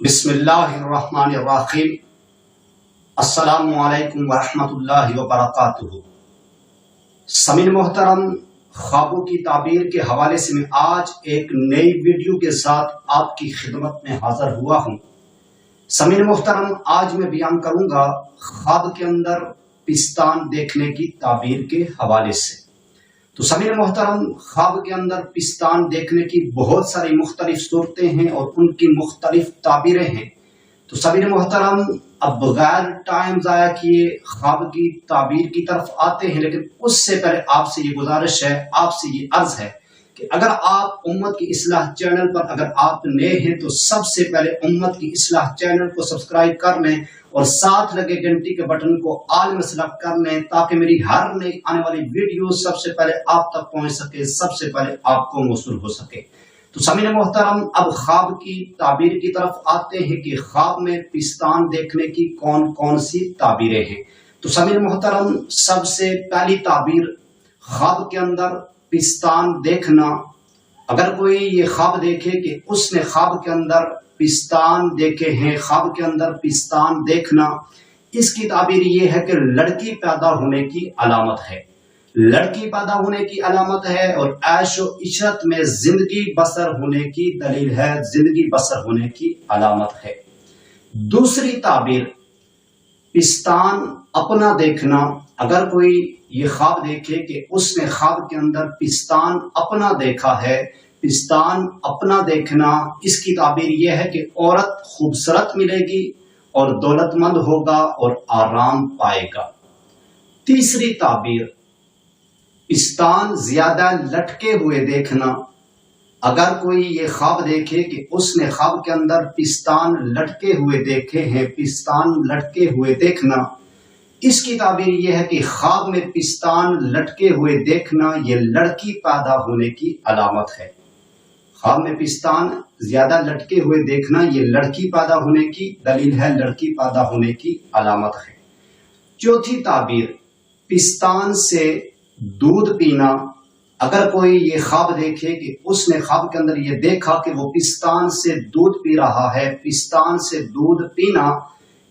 बिस्मिल्लाहिर्रहमानिर्रहीम। अस्सलामु अलैकुम वरहमतुल्लाहि वबरकातुहू। समीन मोहतरम, ख्वाबों की ताबीर के हवाले से मैं आज एक नई वीडियो के साथ आपकी खिदमत में हाजिर हुआ हूँ। समीन मोहतरम, आज मैं बयान करूंगा ख्वाब के अंदर पिस्तान देखने की ताबीर के हवाले से। तो समीन मोहतरम, ख्वाब के अंदर पिस्तान देखने की बहुत सारी मुख्तलिफ सूरतें हैं और उनकी मुख्तलिफ ताबीरें हैं। तो समीन मोहतरम, अब बगैर टाइम ज़ाया किए ख्वाब की ताबीर की तरफ आते हैं, लेकिन उससे पहले आपसे ये गुजारिश है, आपसे ये अर्ज है कि अगर आप उम्मत की इस्लाह चैनल पर अगर आप नए हैं तो सबसे पहले उम्मत की इस्लाह चैनल को सब्सक्राइब कर लें और साथ लगे घंटी के बटन को आल में सेलेक्ट कर लें, ताकि मेरी हर नई आने वाली वीडियो सबसे पहले आप तक पहुंच सके, सबसे पहले आपको मौसूल हो सके। तो समीन मोहतरम, अब ख्वाब की ताबीर की तरफ आते हैं कि ख्वाब में पिस्तान देखने की कौन कौन सी ताबीरें हैं। तो समीन मोहतरम, सबसे पहली ताबीर ख्वाब के अंदर पिस्तान देखना। अगर कोई ये ख्वाब देखे कि उसने ख्वाब के अंदर पिस्तान देखे हैं, ख्वाब के अंदर पिस्तान देखना, इसकी ताबीर ये है कि लड़की पैदा होने की अलामत है, लड़की पैदा होने की अलामत है और ऐशो इशरत में जिंदगी बसर होने की दलील है, जिंदगी बसर होने की अलामत है। दूसरी ताबीर पिस्तान अपना देखना। अगर कोई ये ख्वाब देखे कि उसने ख्वाब के अंदर पिस्तान अपना देखा है, पिस्तान अपना देखना, इसकी ताबीर यह है कि औरत खूबसूरत मिलेगी और दौलतमंद होगा और आराम पाएगा। तीसरी ताबीर पिस्तान ज्यादा लटके हुए देखना। अगर कोई ये ख्वाब देखे कि उसने ख्वाब के अंदर पिस्तान लटके हुए देखे हैं, पिस्तान लटके हुए देखना, इसकी ताबीर यह है कि ख्वाब में पिस्तान लटके हुए देखना ये लड़की पैदा होने की अलामत है। ख्वाब में पिस्तान ज्यादा लटके हुए देखना ये लड़की पैदा होने की दलील है, लड़की पैदा होने की अलामत है। चौथी ताबीर पिस्तान से दूध पीना। अगर कोई ये ख्वाब देखे कि उसने ख्वाब के अंदर ये देखा कि वो पिस्तान से दूध पी रहा है, पिस्तान से दूध पीना,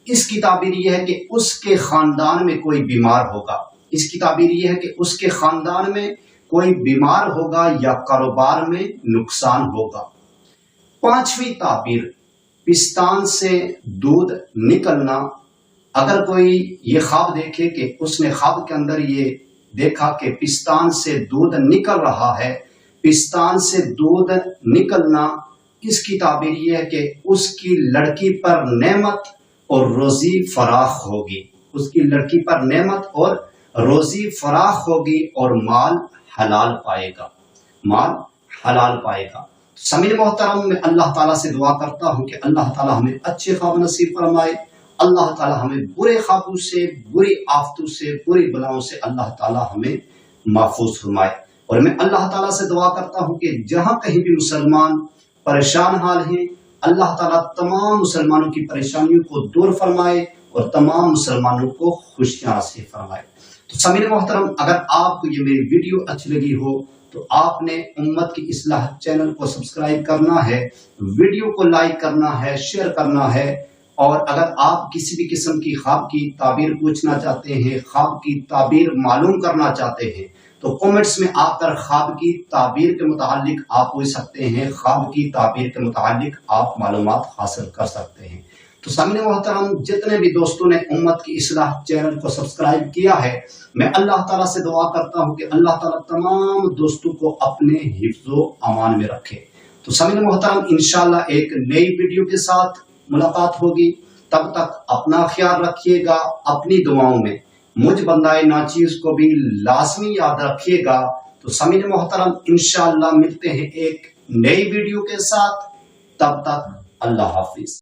इसकी ताबीर यह है कि उसके खानदान में कोई बीमार होगा। इसकी ताबीर यह है कि उसके खानदान में कोई बीमार होगा या कारोबार में नुकसान होगा। पांचवी ताबीर पिस्तान से दूध निकलना। अगर कोई ये ख्वाब देखे कि उसने ख्वाब के अंदर ये देखा कि पिस्तान से दूध निकल रहा है, पिस्तान से दूध निकलना, इसकी ताबीर यह है कि उसकी लड़की पर नेमत और रोजी फराख होगी, उसकी लड़की पर नेमत और रोजी फराख होगी और माल हलाल पाएगा, माल हलाल पाएगा। समीर मोहतरम, मैं अल्लाह ताला से दुआ करता हूँ कि अल्लाह ताला हमें अच्छे ख्वाब नसीब फरमाए, अल्लाह ताला हमें बुरे ख्वाबों से, बुरी आफतों से, बुरी बलाओं से अल्लाह ताला हमें महफूज फरमाए। और मैं अल्लाह ताला से दुआ करता हूँ कि जहाँ कहीं भी मुसलमान परेशान हाल हैं, अल्लाह ताला तमाम मुसलमानों की परेशानियों को दूर फरमाए और तमाम मुसलमानों को खुशियां नसीब फरमाए। तो समीर मोहतरम, अगर आपको ये मेरी वीडियो अच्छी लगी हो तो आपने उम्मत की इस्लाह चैनल को सब्सक्राइब करना है, वीडियो को लाइक करना है, शेयर करना है। और अगर आप किसी भी किस्म की ख्वाब की ताबीर पूछना चाहते हैं, ख्वाब की ताबीर मालूम करना चाहते हैं, तो कमेंट्स में आकर ख्वाब की ताबीर के मुतालिक आप पूछ सकते हैं, ख्वाब की ताबीर के मुतालिक आप मालूमात हासिल कर सकते हैं। तो सामने मोहतरम, जितने भी दोस्तों ने उम्मत की इस्लाह चैनल को सब्सक्राइब किया है, मैं अल्लाह ताला से दुआ करता हूँ कि अल्लाह ताला तमाम दोस्तों को अपने हिफ्ज़ो अमान में रखे। तो सामने मोहतरम, इंशाअल्लाह एक नई वीडियो के साथ मुलाकात होगी। तब तक अपना ख्याल रखिएगा, अपनी दुआओं में मुझ बंदाए नाचीज को भी लाजमी याद रखिएगा। तो समीर मोहतरम, इंशाअल्लाह मिलते हैं एक नई वीडियो के साथ। तब तक अल्लाह हाफिज।